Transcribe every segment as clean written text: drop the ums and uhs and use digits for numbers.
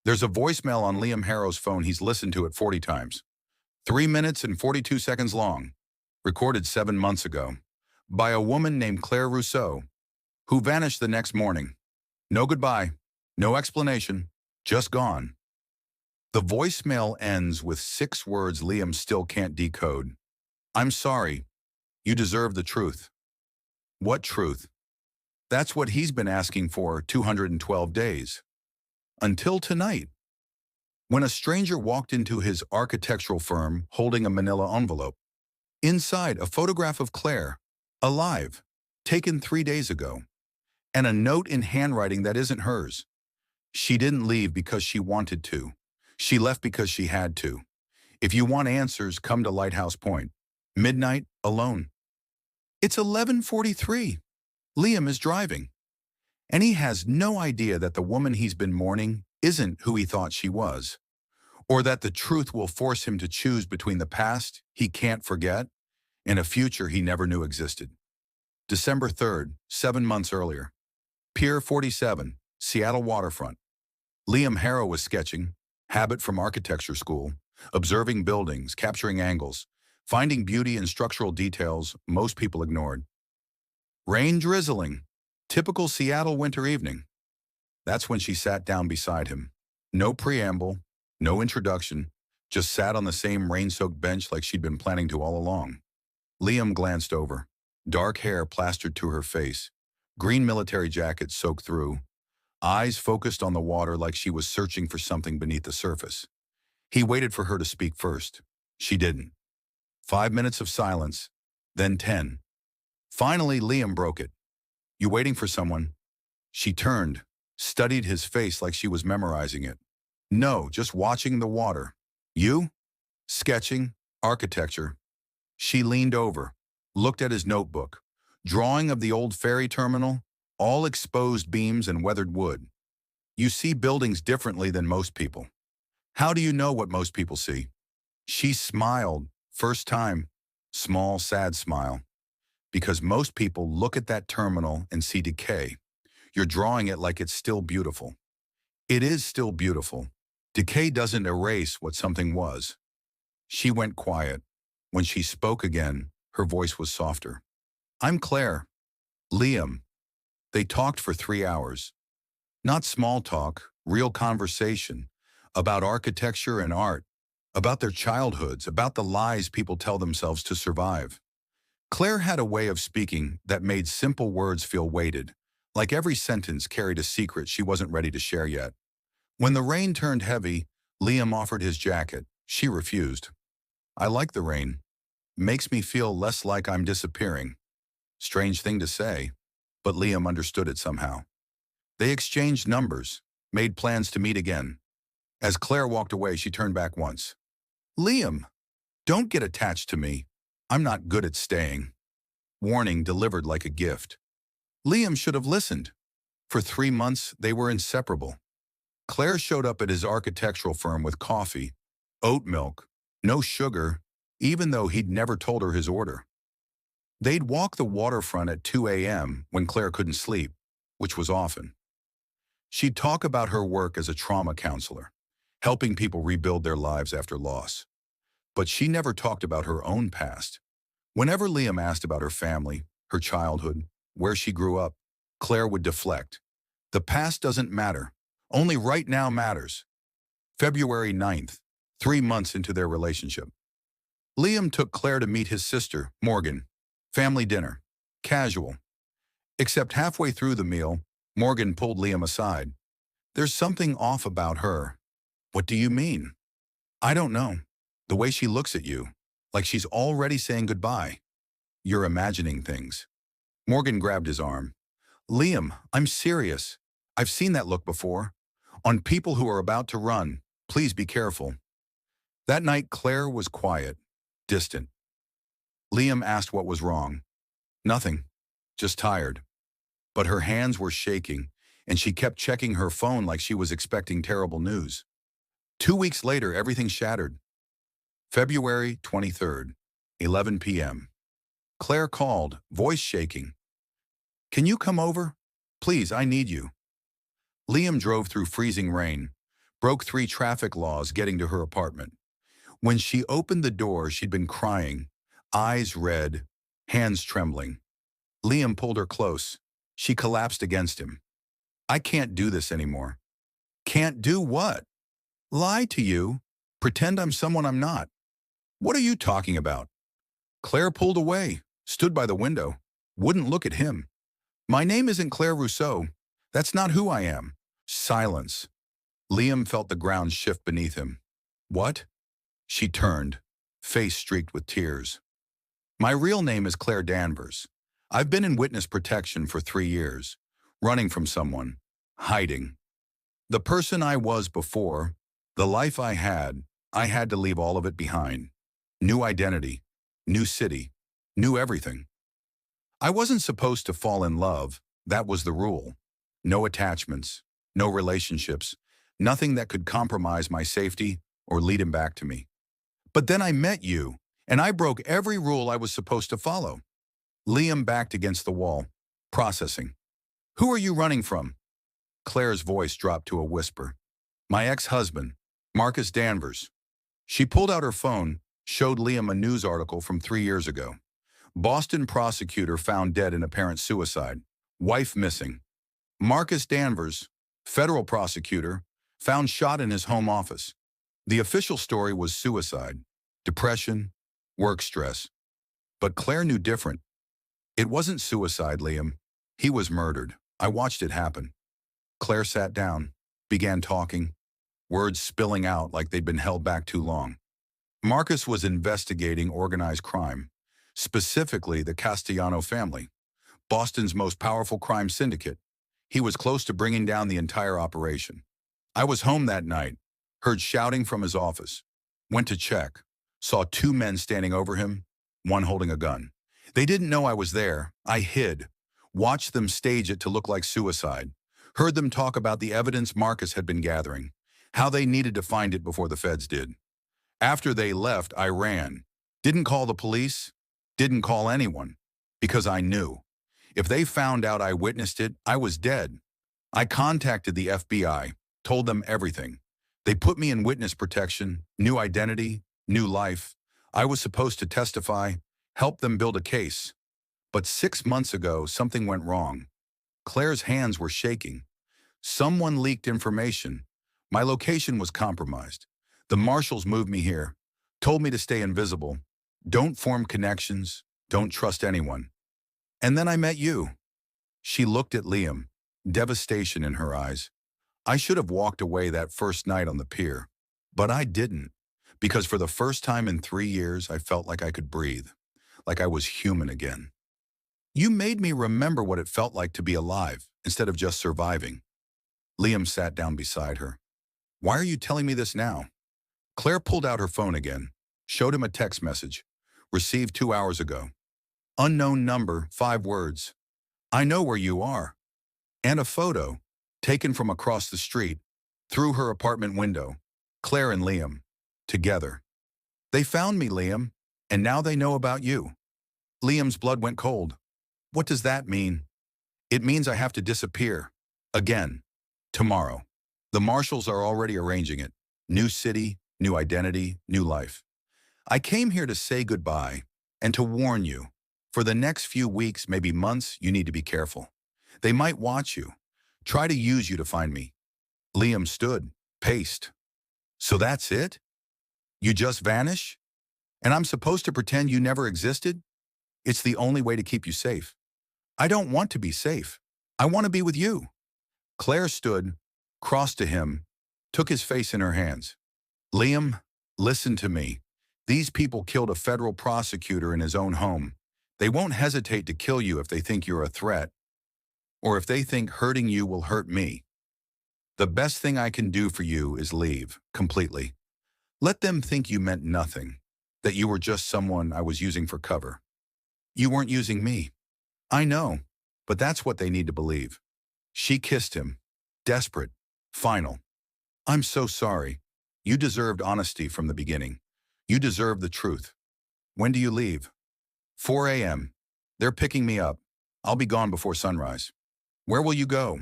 There's a voicemail on Liam Harrow's phone. He's listened to it 40 times. 3 minutes and 42 seconds long. Recorded 7 months ago. By a woman named Claire Rousseau, who vanished the next morning. No goodbye. No explanation. Just gone. The voicemail ends with 6 words Liam still can't decode. I'm sorry. You deserve the truth. What truth? That's what he's been asking for 212 days. Until tonight, when a stranger walked into his architectural firm holding a manila envelope. Inside, a photograph of Claire, alive, taken 3 days ago, and a note in handwriting that isn't hers. She didn't leave because she wanted to. She left because she had to. If you want answers, come to Lighthouse Point. Midnight, alone. It's 11:43. Liam is driving. And he has no idea that the woman he's been mourning isn't who he thought she was, or that the truth will force him to choose between the past he can't forget and a future he never knew existed. December 3rd, 7 months earlier. Pier 47, Seattle waterfront. Liam Harrow was sketching, habit from architecture school, observing buildings, capturing angles, finding beauty in structural details most people ignored. Rain drizzling. Typical Seattle winter evening. That's when she sat down beside him. No preamble, no introduction, just sat on the same rain-soaked bench like she'd been planning to all along. Liam glanced over. Dark hair plastered to her face, green military jacket soaked through, eyes focused on the water like she was searching for something beneath the surface. He waited for her to speak first. She didn't. 5 minutes of silence, then 10. Finally, Liam broke it. You waiting for someone? She turned, studied his face like she was memorizing it. No, just watching the water. You? Sketching, architecture. She leaned over, looked at his notebook. Drawing of the old ferry terminal, all exposed beams and weathered wood. You see buildings differently than most people. How do you know what most people see? She smiled, first time, small, sad smile. Because most people look at that terminal and see decay. You're drawing it like it's still beautiful. It is still beautiful. Decay doesn't erase what something was. She went quiet. When she spoke again, her voice was softer. I'm Claire. Liam. They talked for 3 hours. Not small talk, real conversation. About architecture and art. About their childhoods, about the lies people tell themselves to survive. Claire had a way of speaking that made simple words feel weighted, like every sentence carried a secret she wasn't ready to share yet. When the rain turned heavy, Liam offered his jacket. She refused. I like the rain. Makes me feel less like I'm disappearing. Strange thing to say, but Liam understood it somehow. They exchanged numbers, made plans to meet again. As Claire walked away, she turned back once. Liam, don't get attached to me. I'm not good at staying. Warning delivered like a gift. Liam should have listened. For 3 months, they were inseparable. Claire showed up at his architectural firm with coffee, oat milk, no sugar, even though he'd never told her his order. They'd walk the waterfront at 2 a.m. when Claire couldn't sleep, which was often. She'd talk about her work as a trauma counselor, helping people rebuild their lives after loss. But she never talked about her own past. Whenever Liam asked about her family, her childhood, where she grew up, Claire would deflect. The past doesn't matter. Only right now matters. February 9th, 3 months into their relationship. Liam took Claire to meet his sister, Morgan. Family dinner. Casual. Except halfway through the meal, Morgan pulled Liam aside. There's something off about her. What do you mean? I don't know. The way she looks at you, like she's already saying goodbye. You're imagining things. Morgan grabbed his arm. Liam, I'm serious. I've seen that look before. On people who are about to run. Please be careful. That night, Claire was quiet, distant. Liam asked what was wrong. Nothing. Just tired. But her hands were shaking, and she kept checking her phone like she was expecting terrible news. 2 weeks later, everything shattered. February 23rd, 11 p.m. Claire called, voice shaking. Can you come over? Please, I need you. Liam drove through freezing rain, broke 3 traffic laws getting to her apartment. When she opened the door, she'd been crying, eyes red, hands trembling. Liam pulled her close. She collapsed against him. I can't do this anymore. Can't do what? Lie to you. Pretend I'm someone I'm not. What are you talking about? Claire pulled away, stood by the window, wouldn't look at him. My name isn't Claire Rousseau. That's not who I am. Silence. Liam felt the ground shift beneath him. What? She turned, face streaked with tears. My real name is Claire Danvers. I've been in witness protection for 3 years, running from someone, hiding. The person I was before, the life I had to leave all of it behind. New identity, new city, new everything. I wasn't supposed to fall in love, that was the rule. No attachments, no relationships, nothing that could compromise my safety or lead him back to me. But then I met you, and I broke every rule I was supposed to follow. Liam backed against the wall, processing. Who are you running from? Claire's voice dropped to a whisper. My ex-husband, Marcus Danvers. She pulled out her phone, showed Liam a news article from 3 years ago. Boston prosecutor found dead in apparent suicide. Wife missing. Marcus Danvers, federal prosecutor, found shot in his home office. The official story was suicide, depression, work stress. But Claire knew different. It wasn't suicide, Liam. He was murdered. I watched it happen. Claire sat down, began talking, words spilling out like they'd been held back too long. Marcus was investigating organized crime, specifically the Castellano family, Boston's most powerful crime syndicate. He was close to bringing down the entire operation. I was home that night, heard shouting from his office, went to check, saw 2 men standing over him, one holding a gun. They didn't know I was there. I hid, watched them stage it to look like suicide, heard them talk about the evidence Marcus had been gathering, how they needed to find it before the feds did. After they left, I ran. Didn't call the police, didn't call anyone, because I knew. If they found out I witnessed it, I was dead. I contacted the FBI, told them everything. They put me in witness protection, new identity, new life. I was supposed to testify, help them build a case. But 6 months ago, something went wrong. Claire's hands were shaking. Someone leaked information. My location was compromised. The marshals moved me here, told me to stay invisible. Don't form connections, don't trust anyone. And then I met you. She looked at Liam, devastation in her eyes. I should have walked away that first night on the pier, but I didn't, because for the first time in 3 years, I felt like I could breathe, like I was human again. You made me remember what it felt like to be alive instead of just surviving. Liam sat down beside her. Why are you telling me this now? Claire pulled out her phone again, showed him a text message, received 2 hours ago. Unknown number, 5 words. I know where you are. And a photo, taken from across the street, through her apartment window. Claire and Liam, together. They found me, Liam, and now they know about you. Liam's blood went cold. What does that mean? It means I have to disappear. Again. Tomorrow. The marshals are already arranging it. New city, new identity, new life. I came here to say goodbye and to warn you. For the next few weeks, maybe months, you need to be careful. They might watch you, try to use you to find me. Liam stood, paced. So that's it? You just vanish? And I'm supposed to pretend you never existed? It's the only way to keep you safe. I don't want to be safe. I want to be with you. Claire stood, crossed to him, took his face in her hands. Liam, listen to me. These people killed a federal prosecutor in his own home. They won't hesitate to kill you if they think you're a threat, or if they think hurting you will hurt me. The best thing I can do for you is leave, completely. Let them think you meant nothing, that you were just someone I was using for cover. You weren't using me. I know, but that's what they need to believe. She kissed him, desperate, final. I'm so sorry. You deserved honesty from the beginning. You deserve the truth. When do you leave? 4 a.m. They're picking me up. I'll be gone before sunrise. Where will you go?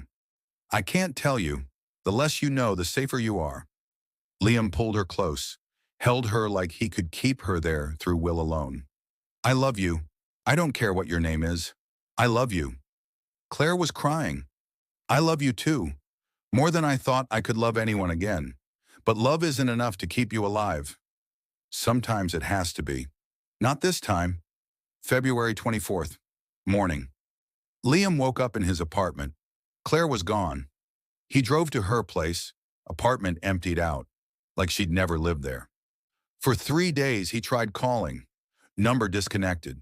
I can't tell you. The less you know, the safer you are. Liam pulled her close, held her like he could keep her there through will alone. I love you. I don't care what your name is. I love you. Claire was crying. I love you too. More than I thought I could love anyone again. But love isn't enough to keep you alive. Sometimes it has to be. Not this time. February 24th. Morning. Liam woke up in his apartment. Claire was gone. He drove to her place, apartment emptied out, like she'd never lived there. For 3 days, he tried calling. Number disconnected.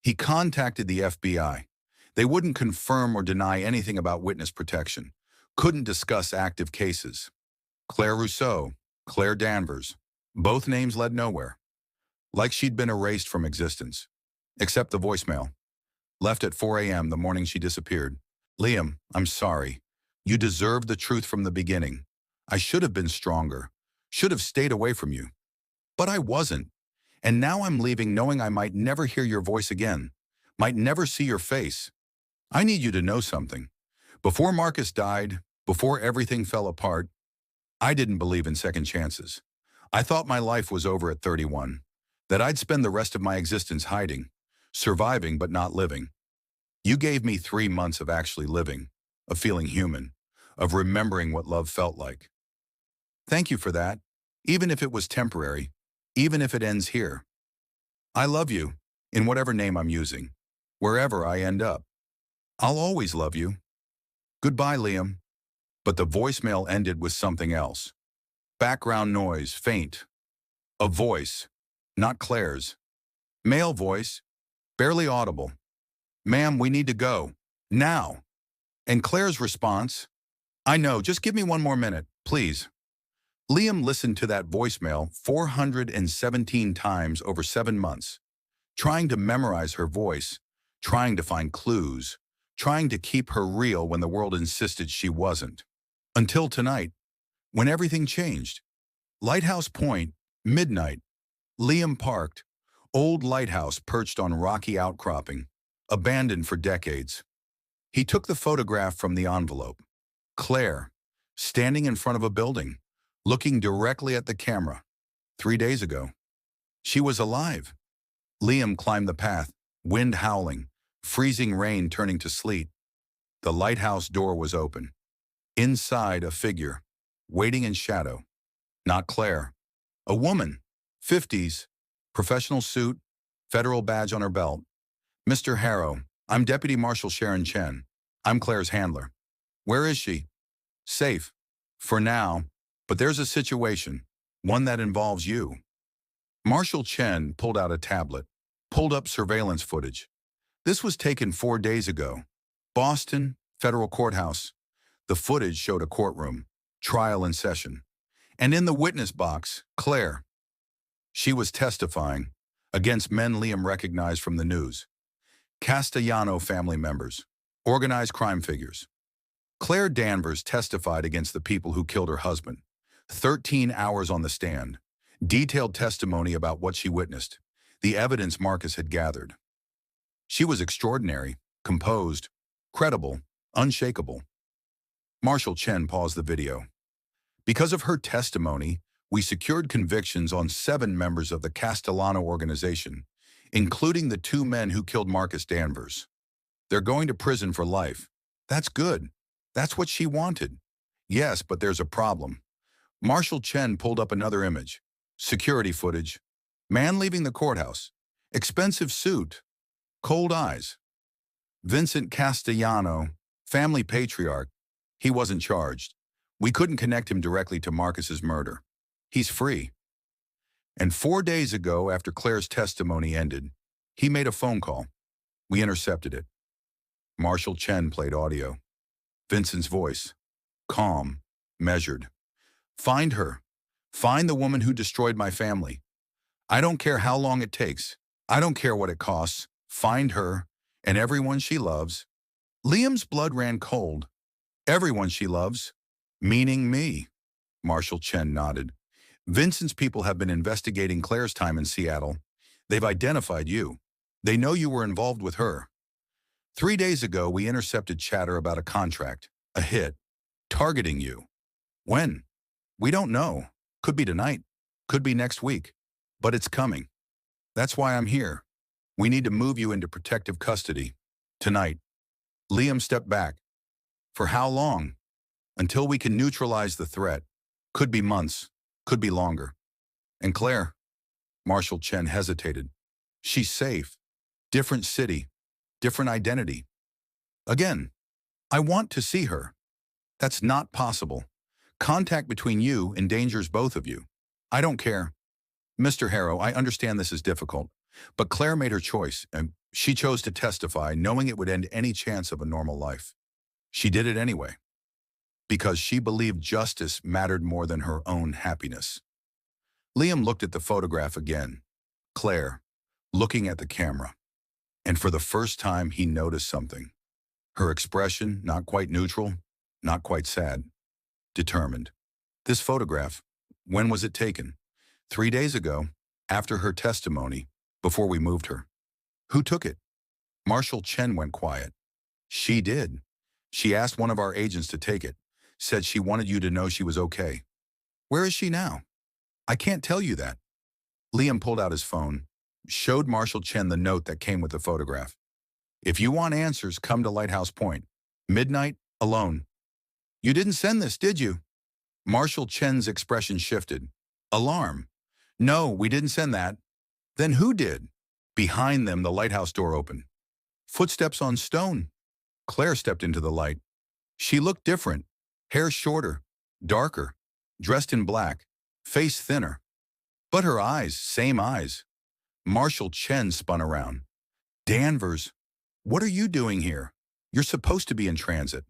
He contacted the FBI. They wouldn't confirm or deny anything about witness protection. Couldn't discuss active cases. Claire Rousseau, Claire Danvers. Both names led nowhere. Like she'd been erased from existence. Except the voicemail. Left at 4 a.m. the morning she disappeared. Liam, I'm sorry. You deserved the truth from the beginning. I should have been stronger. Should have stayed away from you. But I wasn't. And now I'm leaving knowing I might never hear your voice again. Might never see your face. I need you to know something. Before Marcus died, before everything fell apart, I didn't believe in second chances. I thought my life was over at 31. That I'd spend the rest of my existence hiding, surviving but not living. You gave me 3 months of actually living, of feeling human, of remembering what love felt like. Thank you for that, even if it was temporary, even if it ends here. I love you, in whatever name I'm using, wherever I end up. I'll always love you. Goodbye, Liam. But the voicemail ended with something else. Background noise, faint. A voice, not Claire's. Male voice, barely audible. Ma'am, we need to go. Now. And Claire's response, I know, just give me 1 more minute, please. Liam listened to that voicemail 417 times over 7 months, trying to memorize her voice, trying to find clues, trying to keep her real when the world insisted she wasn't. Until tonight, when everything changed. Lighthouse Point, midnight. Liam parked, old lighthouse perched on rocky outcropping, abandoned for decades. He took the photograph from the envelope. Claire, standing in front of a building, looking directly at the camera. 3 days ago. She was alive. Liam climbed the path, wind howling, freezing rain turning to sleet. The lighthouse door was open. Inside, a figure, waiting in shadow. Not Claire. A woman, 50s, professional suit, federal badge on her belt. Mr. Harrow, I'm Deputy Marshal Sharon Chen. I'm Claire's handler. Where is she? Safe. For now. But there's a situation, one that involves you. Marshal Chen pulled out a tablet, pulled up surveillance footage. This was taken 4 days ago. Boston, federal courthouse. The footage showed a courtroom, trial in session. And in the witness box, Claire. She was testifying against men Liam recognized from the news. Castellano family members, organized crime figures. Claire Danvers testified against the people who killed her husband. 13 hours on the stand, detailed testimony about what she witnessed, the evidence Marcus had gathered. She was extraordinary, composed, credible, unshakable. Marshal Chen paused the video. Because of her testimony, we secured convictions on 7 members of the Castellano organization, including the 2 men who killed Marcus Danvers. They're going to prison for life. That's good. That's what she wanted. Yes, but there's a problem. Marshal Chen pulled up another image. Security footage. Man leaving the courthouse. Expensive suit. Cold eyes. Vincent Castellano, family patriarch. He wasn't charged. We couldn't connect him directly to Marcus's murder. He's free. And 4 days ago, after Claire's testimony ended, he made a phone call. We intercepted it. Marshal Chen played audio. Vincent's voice. Calm. Measured. Find her. Find the woman who destroyed my family. I don't care how long it takes. I don't care what it costs. Find her and everyone she loves. Liam's blood ran cold. Everyone she loves. Meaning me. Marshal Chen nodded. Vincent's people have been investigating Claire's time in Seattle. They've identified you. They know you were involved with her. 3 days ago, we intercepted chatter about a contract, a hit, targeting you. When? We don't know. Could be tonight. Could be next week. But it's coming. That's why I'm here. We need to move you into protective custody. Tonight. Liam stepped back. For how long? Until we can neutralize the threat. Could be months. Could be longer. And Claire? Marshall Chen hesitated. She's safe. Different city. Different identity. Again, I want to see her. That's not possible. Contact between you endangers both of you. I don't care. Mr. Harrow, I understand this is difficult, but Claire made her choice, and she chose to testify, knowing it would end any chance of a normal life. She did it anyway, because she believed justice mattered more than her own happiness. Liam looked at the photograph again. Claire, looking at the camera. And for the first time, he noticed something. Her expression, not quite neutral, not quite sad. Determined. This photograph, when was it taken? 3 days ago, after her testimony, before we moved her. Who took it? Marshall Chen went quiet. She did. She asked one of our agents to take it, said she wanted you to know she was okay. Where is she now? I can't tell you that. Liam pulled out his phone, showed Marshall Chen the note that came with the photograph. If you want answers, come to Lighthouse Point. Midnight, alone. You didn't send this, did you? Marshall Chen's expression shifted. Alarm. No, we didn't send that. Then who did? Behind them, the lighthouse door opened. Footsteps on stone. Claire stepped into the light. She looked different. Hair shorter, darker, dressed in black, face thinner. But her eyes, same eyes. Marshall Chen spun around. Danvers, what are you doing here? You're supposed to be in transit.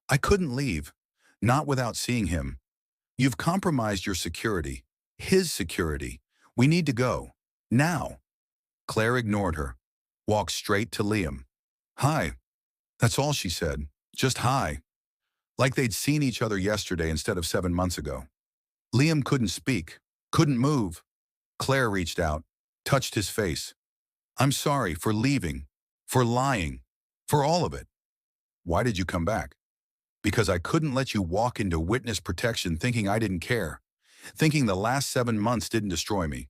I couldn't leave, not without seeing him. You've compromised your security, his security. We need to go. Now. Claire ignored her, walked straight to Liam. Hi. That's all she said. Just hi. Like they'd seen each other yesterday instead of 7 months ago. Liam couldn't speak, couldn't move. Claire reached out, touched his face. I'm sorry for leaving, for lying, for all of it. Why did you come back? Because I couldn't let you walk into witness protection thinking I didn't care, thinking the last 7 months didn't destroy me.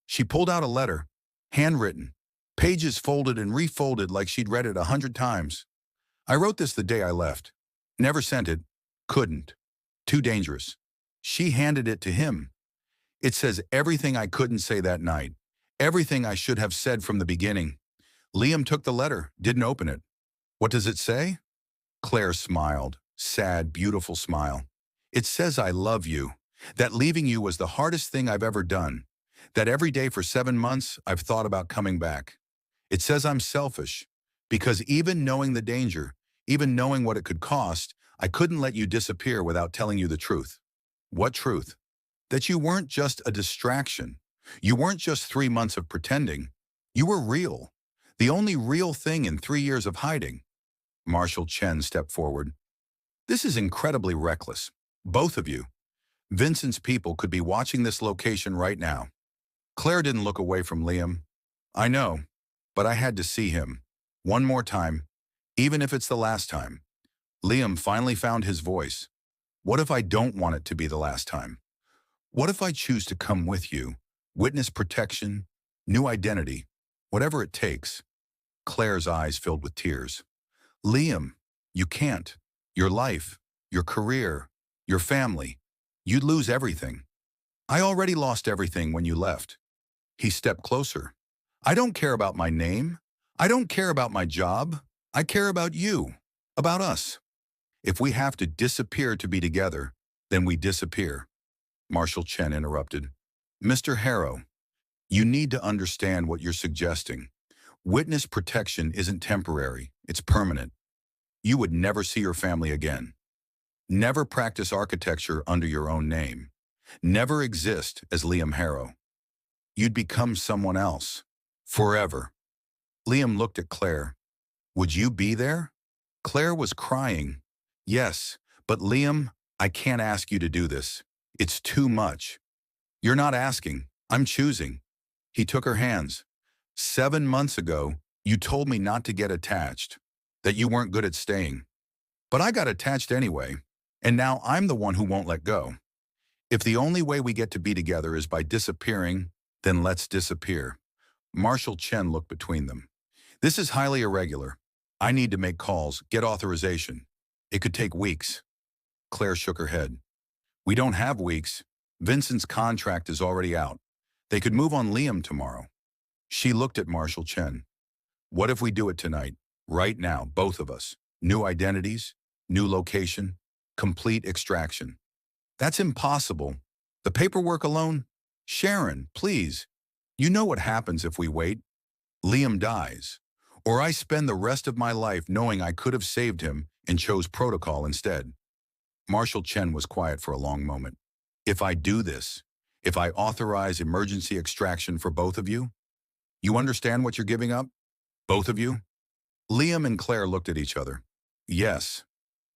She pulled out a letter, handwritten, pages folded and refolded like she'd read it 100 times. I wrote this the day I left. Never sent it. Couldn't. Too dangerous. She handed it to him. It says everything I couldn't say that night, everything I should have said from the beginning. Liam took the letter, didn't open it. What does it say? Claire smiled, sad, beautiful smile. It says I love you, that leaving you was the hardest thing I've ever done, that every day for 7 months I've thought about coming back. It says I'm selfish, because even knowing the danger, even knowing what it could cost, I couldn't let you disappear without telling you the truth. What truth? That you weren't just a distraction. You weren't just 3 months of pretending. You were real. The only real thing in 3 years of hiding. Marshall Chen stepped forward. This is incredibly reckless. Both of you. Vincent's people could be watching this location right now. Claire didn't look away from Liam. I know, but I had to see him. One more time, even if it's the last time. Liam finally found his voice. What if I don't want it to be the last time? What if I choose to come with you? Witness protection, new identity, whatever it takes. Claire's eyes filled with tears. Liam, you can't. Your life, your career, your family. You'd lose everything. I already lost everything when you left. He stepped closer. I don't care about my name. I don't care about my job. I care about you, about us. If we have to disappear to be together, then we disappear. Marshall Chen interrupted. Mr. Harrow, you need to understand what you're suggesting. Witness protection isn't temporary, it's permanent. You would never see your family again. Never practice architecture under your own name. Never exist as Liam Harrow. You'd become someone else. Forever. Liam looked at Claire. Would you be there? Claire was crying. Yes, but Liam, I can't ask you to do this. It's too much. You're not asking. I'm choosing. He took her hands. 7 months ago, you told me not to get attached, that you weren't good at staying. But I got attached anyway. And now I'm the one who won't let go. If the only way we get to be together is by disappearing, then let's disappear. Marshall Chen looked between them. This is highly irregular. I need to make calls, get authorization. It could take weeks. Claire shook her head. We don't have weeks. Vincent's contract is already out. They could move on Liam tomorrow. She looked at Marshall Chen. What if we do it tonight? Right now, both of us. New identities, new location, complete extraction. That's impossible. The paperwork alone? Sharon, please. You know what happens if we wait? Liam dies. Or I spend the rest of my life knowing I could have saved him and chose protocol instead. Marshall Chen was quiet for a long moment. If I do this, if I authorize emergency extraction for both of you, you understand what you're giving up? Both of you? Liam and Claire looked at each other. Yes.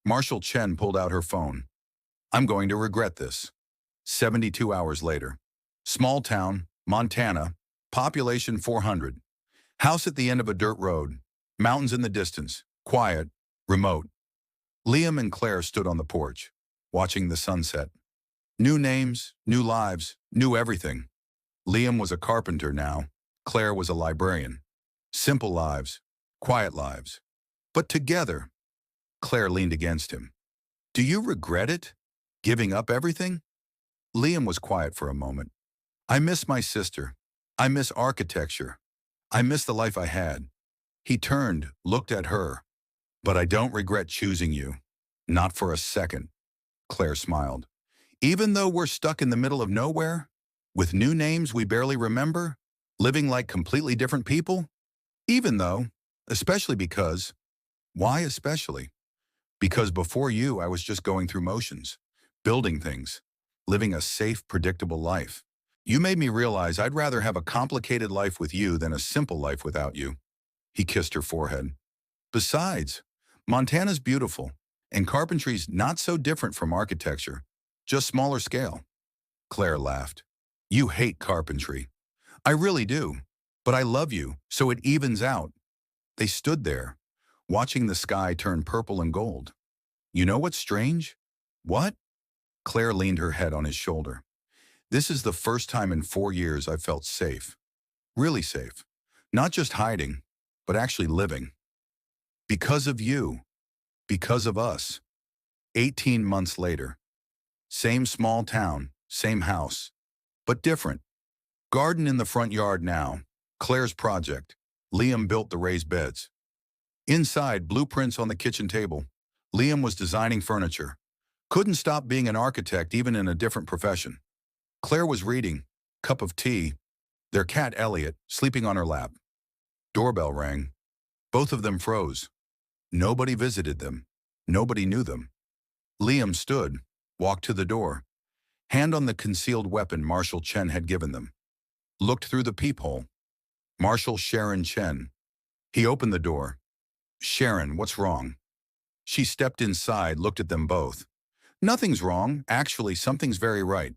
Marshall Chen pulled out her phone. I'm going to regret this. 72 hours later. Small town, Montana, population 400. House at the end of a dirt road. Mountains in the distance. Quiet. Remote. Liam and Claire stood on the porch, watching the sunset. New names, new lives, new everything. Liam was a carpenter now. Claire was a librarian. Simple lives, quiet lives. But together, Claire leaned against him. Do you regret it? Giving up everything? Liam was quiet for a moment. I miss my sister. I miss architecture. I miss the life I had. He turned, looked at her. But I don't regret choosing you. Not for a second. Claire smiled. Even though we're stuck in the middle of nowhere, with new names we barely remember, living like completely different people? Even though, especially because, why especially? Because before you, I was just going through motions, building things, living a safe, predictable life. You made me realize I'd rather have a complicated life with you than a simple life without you. He kissed her forehead. Besides, Montana's beautiful, and carpentry's not so different from architecture, just smaller scale. Claire laughed. You hate carpentry. I really do, but I love you, so it evens out. They stood there, watching the sky turn purple and gold. You know what's strange? What? Claire leaned her head on his shoulder. This is the first time in 4 years I've felt safe. Really safe. Not just hiding, but actually living. Because of you. Because of us. 18 months later. Same small town, same house, but different. Garden in the front yard now. Claire's project. Liam built the raised beds. Inside, blueprints on the kitchen table. Liam was designing furniture. Couldn't stop being an architect even in a different profession. Claire was reading, cup of tea, their cat Elliot sleeping on her lap. Doorbell rang. Both of them froze. Nobody visited them. Nobody knew them. Liam stood, walked to the door, hand on the concealed weapon Marshall Chen had given them. Looked through the peephole. Marshall Sharon Chen. He opened the door. Sharon, what's wrong? She stepped inside, looked at them both. Nothing's wrong. Actually, something's very right.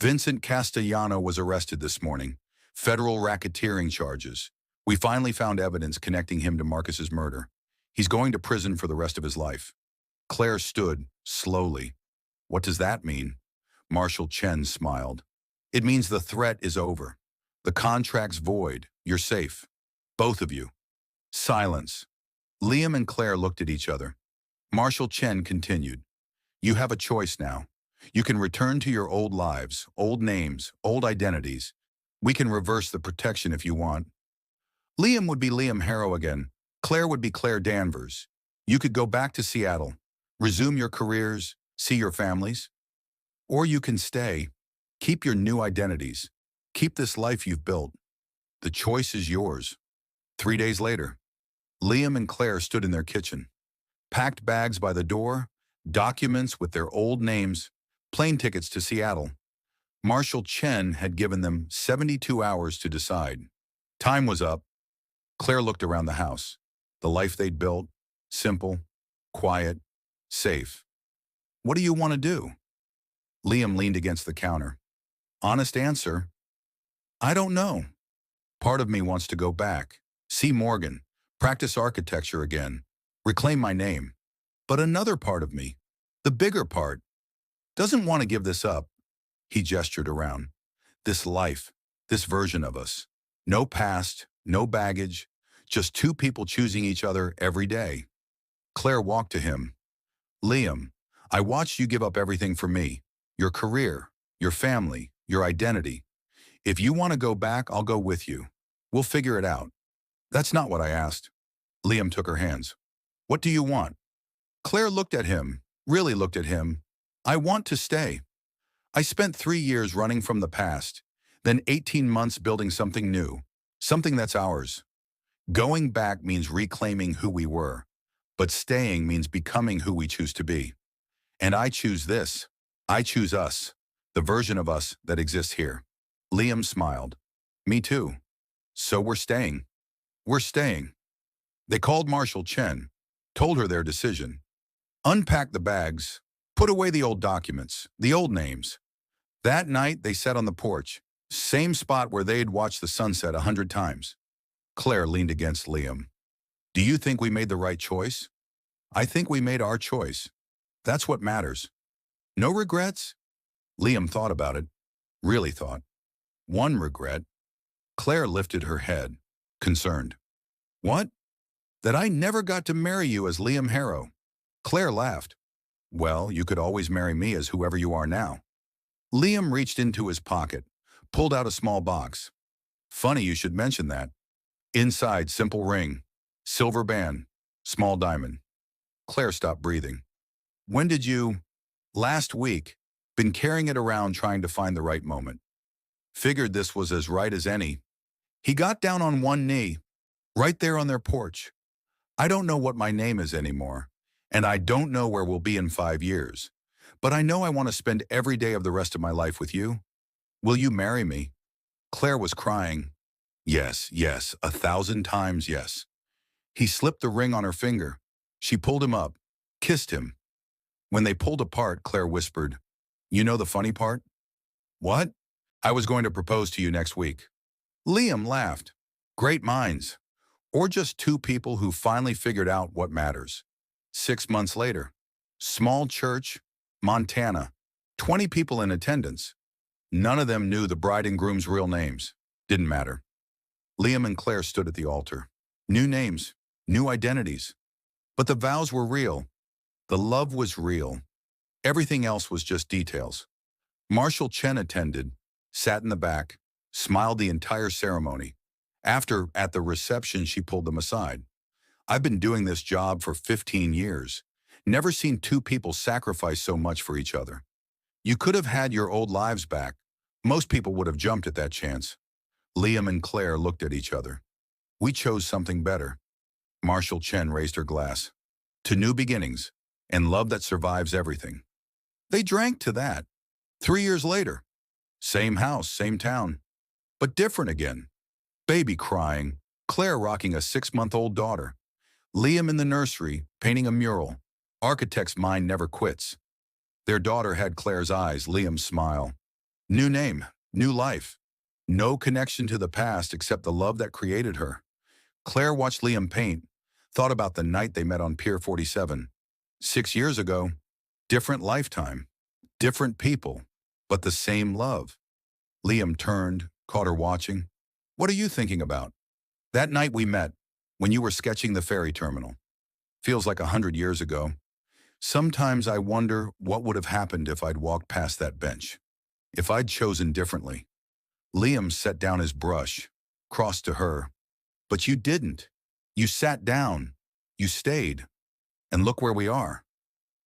Vincent Castellano was arrested this morning. Federal racketeering charges. We finally found evidence connecting him to Marcus's murder. He's going to prison for the rest of his life. Claire stood, slowly. What does that mean? Marshall Chen smiled. It means the threat is over. The contract's void. You're safe. Both of you. Silence. Liam and Claire looked at each other. Marshall Chen continued. You have a choice now. You can return to your old lives, old names, old identities. We can reverse the protection if you want. Liam would be Liam Harrow again. Claire would be Claire Danvers. You could go back to Seattle, resume your careers, see your families. Or you can stay, keep your new identities, keep this life you've built. The choice is yours. 3 days later, Liam and Claire stood in their kitchen. Packed bags by the door, documents with their old names, plane tickets to Seattle. Marshall Chen had given them 72 hours to decide. Time was up. Claire looked around the house. The life they'd built, simple, quiet, safe. What do you want to do? Liam leaned against the counter. Honest answer, I don't know. Part of me wants to go back, see Morgan, practice architecture again, reclaim my name. But another part of me, The bigger part doesn't want to give this up. He gestured around. This life, this version of us. No past, no baggage, just two people choosing each other every day. Claire walked to him. Liam, I watched you give up everything for me. Your career, your family, your identity. If you want to go back, I'll go with you. We'll figure it out. That's not what I asked. Liam took her hands. What do you want? Claire looked at him, really looked at him. I want to stay. I spent 3 years running from the past, then 18 months building something new, something that's ours. Going back means reclaiming who we were, but staying means becoming who we choose to be. And I choose this. I choose us, the version of us that exists here. Liam smiled. Me too. So we're staying. We're staying. They called Marshall Chen, told her their decision. Unpacked the bags, put away the old documents, the old names. That night, they sat on the porch, same spot where they'd watched the sunset 100 times. Claire leaned against Liam. Do you think we made the right choice? I think we made our choice. That's what matters. No regrets? Liam thought about it, really thought. One regret. Claire lifted her head, concerned. What? That I never got to marry you as Liam Harrow. Claire laughed. Well, you could always marry me as whoever you are now. Liam reached into his pocket, pulled out a small box. Funny you should mention that. Inside, simple ring, silver band, small diamond. Claire stopped breathing. When did you? Last week. Been carrying it around trying to find the right moment. Figured this was as right as any. He got down on one knee, right there on their porch. I don't know what my name is anymore, and I don't know where we'll be in 5 years. But I know I want to spend every day of the rest of my life with you. Will you marry me? Claire was crying. Yes, yes, 1,000 times yes. He slipped the ring on her finger. She pulled him up, kissed him. When they pulled apart, Claire whispered, You know the funny part? What? I was going to propose to you next week. Liam laughed. Great minds. Or just two people who finally figured out what matters. 6 months later. Small church, Montana. 20 people in attendance. None of them knew the bride and groom's real names. Didn't matter. Liam and Claire stood at the altar. New names, new identities. But the vows were real. The love was real. Everything else was just details. Marshall Chen attended, sat in the back, smiled the entire ceremony. After, at the reception, she pulled them aside. I've been doing this job for 15 years. Never seen two people sacrifice so much for each other. You could have had your old lives back. Most people would have jumped at that chance. Liam and Claire looked at each other. We chose something better. Marshall Chen raised her glass. To new beginnings, and love that survives everything. They drank to that. 3 years later. Same house, same town. But different again. Baby crying, Claire rocking a 6-month-old daughter. Liam in the nursery, painting a mural. Architect's mind never quits. Their daughter had Claire's eyes, Liam's smile. New name, new life. No connection to the past except the love that created her. Claire watched Liam paint, thought about the night they met on Pier 47. 6 years ago, different lifetime, different people, but the same love. Liam turned, caught her watching. What are you thinking about? That night we met, when you were sketching the ferry terminal. Feels like 100 years ago. Sometimes I wonder what would have happened if I'd walked past that bench. If I'd chosen differently. Liam set down his brush, crossed to her. But you didn't. You sat down. You stayed. And look where we are.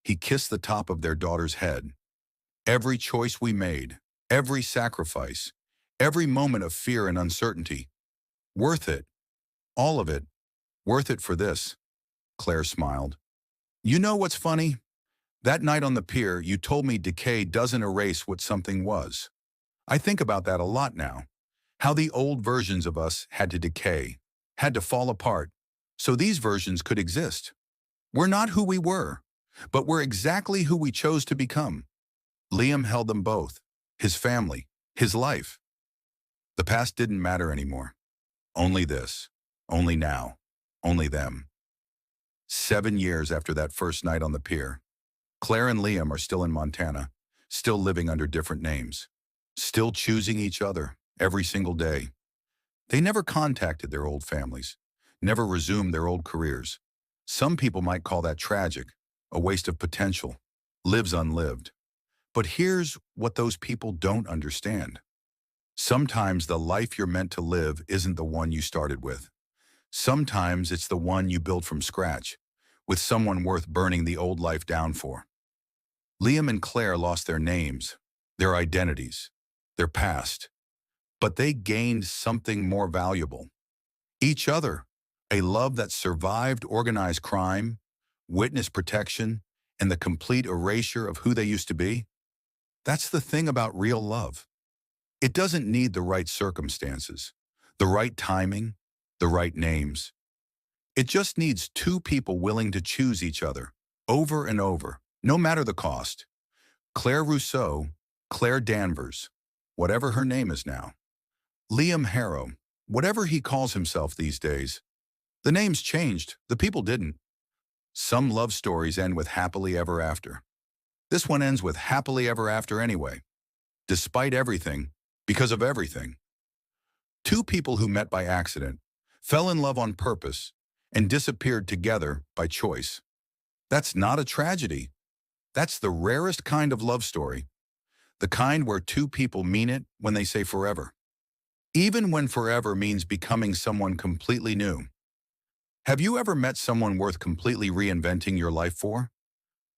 He kissed the top of their daughter's head. Every choice we made, every sacrifice, every moment of fear and uncertainty. Worth it. All of it. Worth it for this. Claire smiled. You know what's funny? That night on the pier, you told me decay doesn't erase what something was. I think about that a lot now. How the old versions of us had to decay, had to fall apart, so these versions could exist. We're not who we were, but we're exactly who we chose to become. Liam held them both, his family, his life. The past didn't matter anymore. Only this, only now, only them. 7 years after that first night on the pier. Claire and Liam are still in Montana, still living under different names, still choosing each other every single day. They never contacted their old families, never resumed their old careers. Some people might call that tragic, a waste of potential, lives unlived. But here's what those people don't understand. Sometimes the life you're meant to live isn't the one you started with. Sometimes it's the one you built from scratch, with someone worth burning the old life down for. Liam and Claire lost their names, their identities, their past, but they gained something more valuable. Each other, a love that survived organized crime, witness protection, and the complete erasure of who they used to be. That's the thing about real love. It doesn't need the right circumstances, the right timing, the right names. It just needs two people willing to choose each other, over and over, no matter the cost. Claire Rousseau, Claire Danvers, whatever her name is now. Liam Harrow, whatever he calls himself these days. The names changed, the people didn't. Some love stories end with happily ever after. This one ends with happily ever after anyway. Despite everything, because of everything. Two people who met by accident, fell in love on purpose, and disappeared together by choice. That's not a tragedy. That's the rarest kind of love story. The kind where two people mean it when they say forever. Even when forever means becoming someone completely new. Have you ever met someone worth completely reinventing your life for?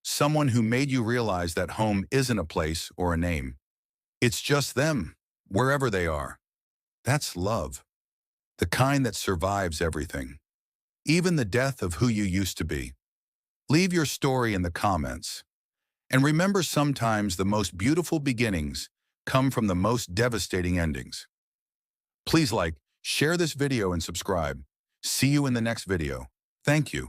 Someone who made you realize that home isn't a place or a name. It's just them, wherever they are. That's love. The kind that survives everything. Even the death of who you used to be. Leave your story in the comments. And remember, sometimes the most beautiful beginnings come from the most devastating endings. Please like, share this video and subscribe. See you in the next video. Thank you.